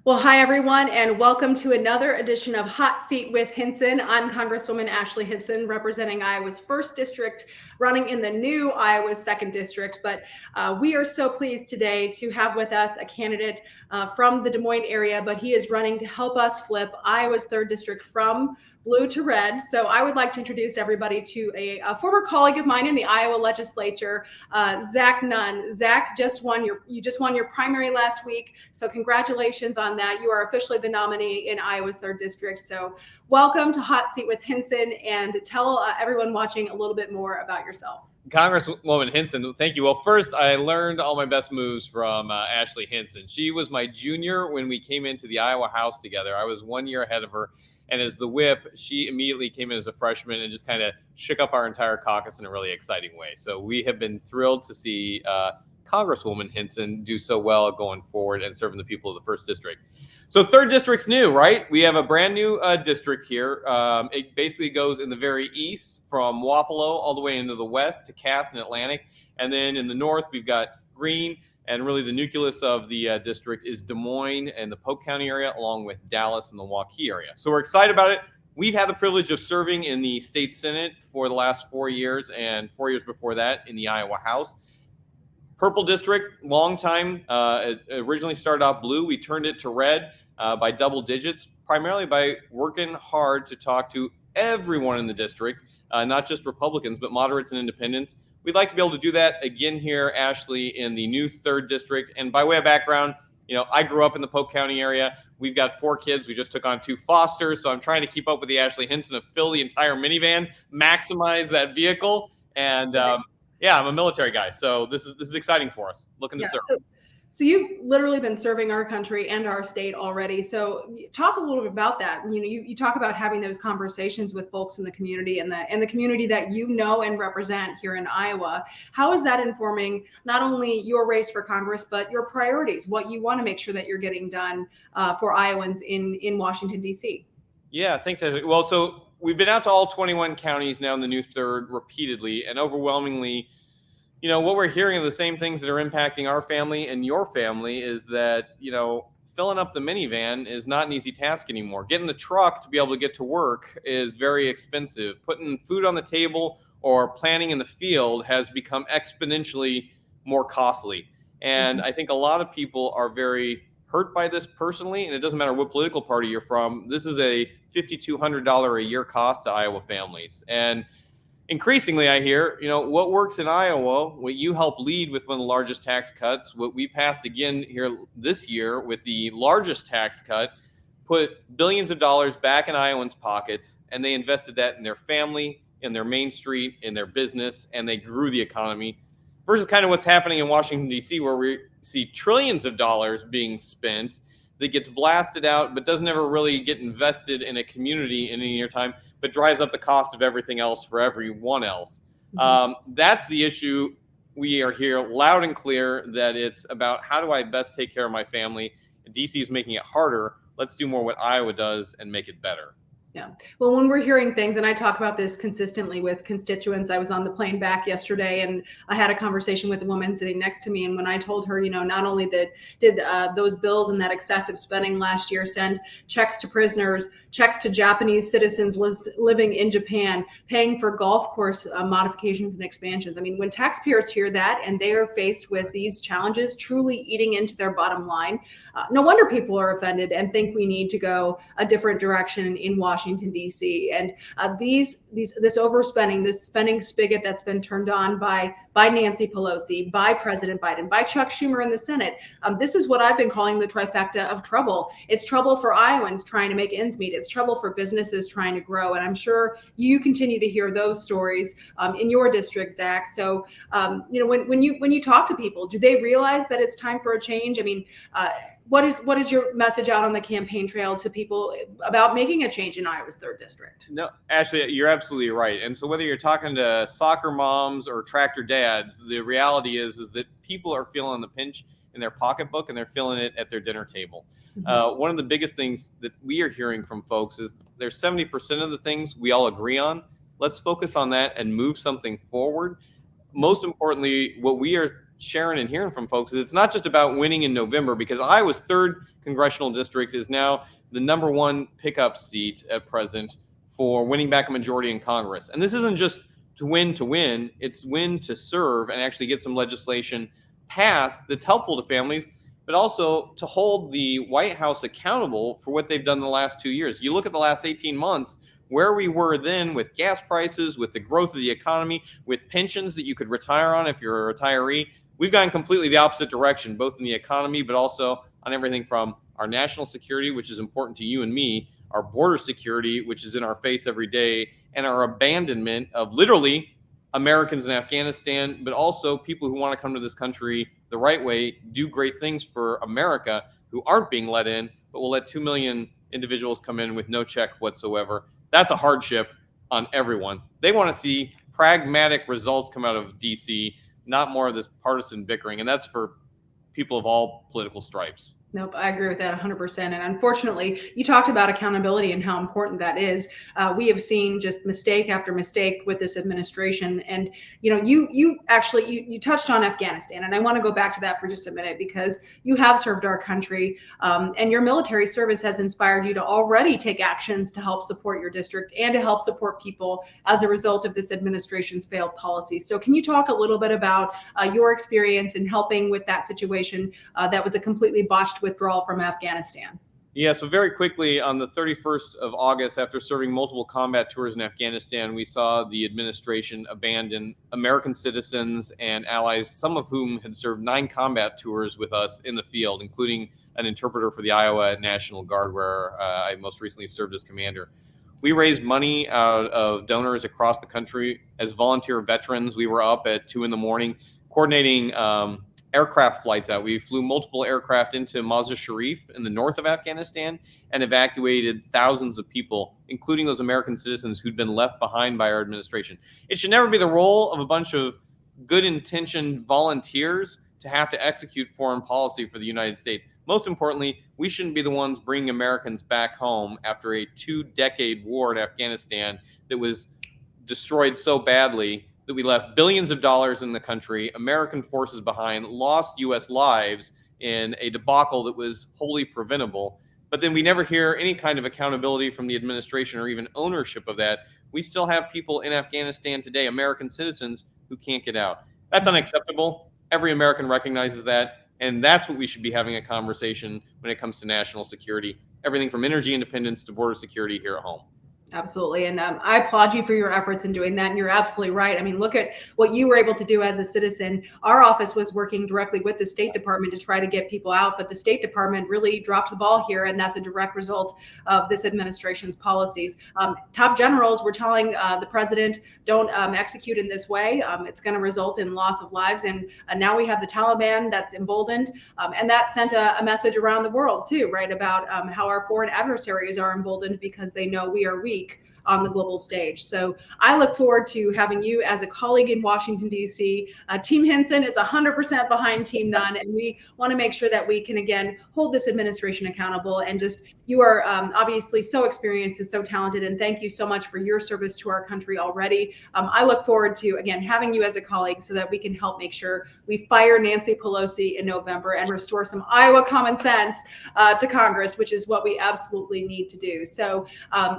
Well, hi, everyone, and welcome to another edition of Hot Seat with Hinson. I'm Congresswoman Ashley Hinson, representing Iowa's 1st District, running in the new Iowa's 2nd District. But we are so pleased today to have with us a candidate from the Des Moines area, but he is running to help us flip Iowa's 3rd District from blue to red. So I would like to introduce everybody to a former colleague of mine in the Iowa legislature, Zach Nunn. Zach, you just won your primary last week, so congratulations on that. You are officially the nominee in Iowa's 3rd District. So welcome to Hot Seat with Hinson, and tell everyone watching a little bit more about yourself. Congresswoman Hinson, thank you. Well, first, I learned all my best moves from Ashley Hinson. She was my junior when we came into the Iowa House together. I was 1 year ahead of her. And as the whip, she immediately came in as a freshman and just kind of shook up our entire caucus in a really exciting way. So we have been thrilled to see Congresswoman Hinson do so well going forward and serving the people of the 1st District. So 3rd District's new, right? We have a brand new district here. It basically goes in the very east from Wapello all the way into the west to Cass and Atlantic. And then in the north, we've got Greene. And really the nucleus of the district is Des Moines and the Polk County area, along with Dallas and the Waukee area. So we're excited about it. We've had the privilege of serving in the state Senate for the last 4 years and 4 years before that in the Iowa House. Purple District, long time. It originally started out blue. We turned it to red by double digits, primarily by working hard to talk to everyone in the district, not just Republicans, but moderates and independents. We'd like to be able to do that again here, Ashley, in the new 3rd District. And by way of background, I grew up in the Polk County area. We've got 4 kids. We just took on 2 fosters. So I'm trying to keep up with the Ashley Hinson of fill the entire minivan, maximize that vehicle. And yeah, I'm a military guy. So this is exciting for us. Looking to serve. So you've literally been serving our country and our state already. So talk a little bit about that. You talk about having those conversations with folks in the community and the community that you know and represent here in Iowa. How is that informing not only your race for Congress, but your priorities, what you want to make sure that you're getting done for Iowans in Washington, D.C.? Yeah, thanks, Ashley. Well, so we've been out to all 21 counties now in the new 3rd repeatedly, and overwhelmingly, what we're hearing are the same things that are impacting our family and your family is that, filling up the minivan is not an easy task anymore. Getting the truck to be able to get to work is very expensive. Putting food on the table or planting in the field has become exponentially more costly. And I think a lot of people are very hurt by this personally, and it doesn't matter what political party you're from. This is a $5,200 a year cost to Iowa families. And increasingly, I hear, what works in Iowa, what you help lead with one of the largest tax cuts, what we passed again here this year with the largest tax cut, put billions of dollars back in Iowans' pockets, and they invested that in their family, in their Main Street, in their business, and they grew the economy. Versus kind of what's happening in Washington, D.C., where we see trillions of dollars being spent that gets blasted out, but doesn't ever really get invested in a community in any time, but drives up the cost of everything else for everyone else. That's the issue. We are here loud and clear that it's about how do I best take care of my family. DC is making it harder. Let's do more what Iowa does and make it better. Yeah. Well, when we're hearing things, and I talk about this consistently with constituents, I was on the plane back yesterday and I had a conversation with a woman sitting next to me. And when I told her, not only did those bills and that excessive spending last year send checks to prisoners, checks to Japanese citizens living in Japan, paying for golf course modifications and expansions. I mean, when taxpayers hear that and they are faced with these challenges truly eating into their bottom line, no wonder people are offended and think we need to go a different direction in Washington, D.C. And this overspending, this spending spigot that's been turned on by Nancy Pelosi, by President Biden, by Chuck Schumer in the Senate, this is what I've been calling the trifecta of trouble. It's trouble for Iowans trying to make ends meet. It's trouble for businesses trying to grow. And I'm sure you continue to hear those stories in your district, Zach. So, when you talk to people, do they realize that it's time for a change? I mean, what is your message out on the campaign trail to people about making a change in Iowa's 3rd District? No, Ashley, you're absolutely right. And so whether you're talking to soccer moms or tractor dads, the reality is that people are feeling the pinch in their pocketbook and they're feeling it at their dinner table. One of the biggest things that we are hearing from folks is there's 70% of the things we all agree on. Let's focus on that and move something forward. Most importantly, what we are sharing and hearing from folks is it's not just about winning in November, because Iowa's 3rd congressional district is now the #1 pickup seat at present for winning back a majority in Congress. And this isn't just to win, it's win to serve and actually get some legislation passed that's helpful to families, but also to hold the White House accountable for what they've done in the last 2 years. You look at the last 18 months, where we were then with gas prices, with the growth of the economy, with pensions that you could retire on if you're a retiree. We've gone completely the opposite direction, both in the economy, but also on everything from our national security, which is important to you and me, our border security, which is in our face every day, and our abandonment of literally Americans in Afghanistan, but also people who want to come to this country the right way, do great things for America, who aren't being let in, but will let 2 million individuals come in with no check whatsoever. That's a hardship on everyone. They want to see pragmatic results come out of DC, not more of this partisan bickering. And that's for people of all political stripes. Nope, I agree with that 100%. And unfortunately, you talked about accountability and how important that is. We have seen just mistake after mistake with this administration. And you actually touched on Afghanistan, and I want to go back to that for just a minute, because you have served our country, and your military service has inspired you to already take actions to help support your district and to help support people as a result of this administration's failed policies. So, can you talk a little bit about your experience in helping with that situation that was a completely botched withdrawal from Afghanistan? Yeah, so very quickly, on the 31st of August, after serving multiple combat tours in Afghanistan, we saw the administration abandon American citizens and allies, some of whom had served 9 combat tours with us in the field, including an interpreter for the Iowa National Guard, where I most recently served as commander. We raised money out of donors across the country. As volunteer veterans, we were up at 2 a.m. coordinating aircraft flights out. We flew multiple aircraft into Mazar Sharif in the north of Afghanistan and evacuated thousands of people, including those American citizens who'd been left behind by our administration. It should never be the role of a bunch of good-intentioned volunteers to have to execute foreign policy for the United States. Most importantly, we shouldn't be the ones bringing Americans back home after a 2-decade war in Afghanistan that was destroyed so badly that we left billions of dollars in the country, American forces behind, lost U.S. lives in a debacle that was wholly preventable. But then we never hear any kind of accountability from the administration or even ownership of that. We still have people in Afghanistan today, American citizens, who can't get out. That's unacceptable. Every American recognizes that. And that's what we should be having a conversation when it comes to national security, everything from energy independence to border security here at home. Absolutely. And I applaud you for your efforts in doing that. And you're absolutely right. I mean, look at what you were able to do as a citizen. Our office was working directly with the State Department to try to get people out, but the State Department really dropped the ball here. And that's a direct result of this administration's policies. Top generals were telling the president, don't execute in this way. It's going to result in loss of lives. And now we have the Taliban that's emboldened. And that sent a message around the world, too, right, about how our foreign adversaries are emboldened because they know we are weak on the global stage. So I look forward to having you as a colleague in Washington, D.C. Team Hinson is 100% behind Team Nunn, and we want to make sure that we can, again, hold this administration accountable. And just, you are obviously so experienced and so talented, and thank you so much for your service to our country already. I look forward to, again, having you as a colleague so that we can help make sure we fire Nancy Pelosi in November and restore some Iowa common sense to Congress, which is what we absolutely need to do. So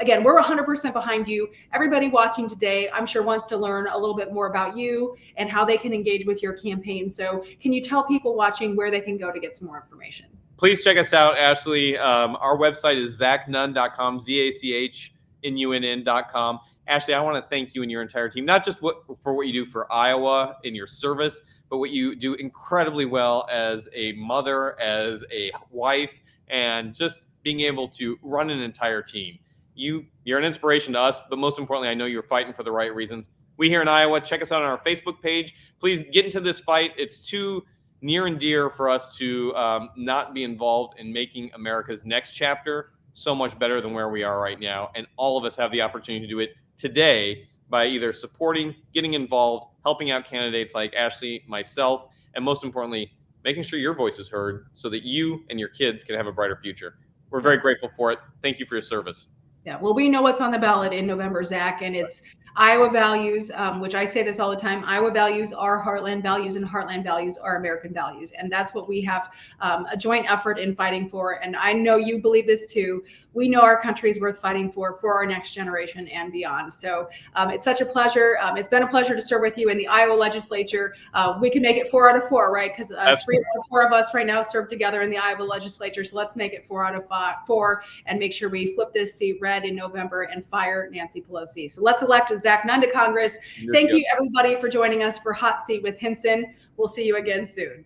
again, we're 100% behind you. Everybody watching today, I'm sure, wants to learn a little bit more about you and how they can engage with your campaign. So can you tell people watching where they can go to get some more information? Please check us out, Ashley. Our website is zachnunn.com, ZACHNUNN.com. Ashley, I want to thank you and your entire team, not just for what you do for Iowa in your service, but what you do incredibly well as a mother, as a wife, and just being able to run an entire team. You're an inspiration to us, but most importantly, I know you're fighting for the right reasons. We here in Iowa, check us out on our Facebook page. Please get into this fight. It's too near and dear for us to not be involved in making America's next chapter so much better than where we are right now. And all of us have the opportunity to do it today by either supporting, getting involved, helping out candidates like Ashley, myself, and most importantly, making sure your voice is heard so that you and your kids can have a brighter future. We're very grateful for it. Thank you for your service. Yeah, well, we know what's on the ballot in November, Zach, and it's Iowa values, which I say this all the time, Iowa values are Heartland values, and Heartland values are American values. And that's what we have a joint effort in fighting for. And I know you believe this too. We know our country is worth fighting for our next generation and beyond. So it's such a pleasure. It's been a pleasure to serve with you in the Iowa legislature. We can make it 4 out of 4, right? Because 3 out of 4 of us right now serve together in the Iowa legislature. So let's make it 4 out of 4 and make sure we flip this seat red in November and fire Nancy Pelosi. So let's elect Zach Nunn to Congress. Thank you, everybody, for joining us for Hot Seat with Hinson. We'll see you again soon.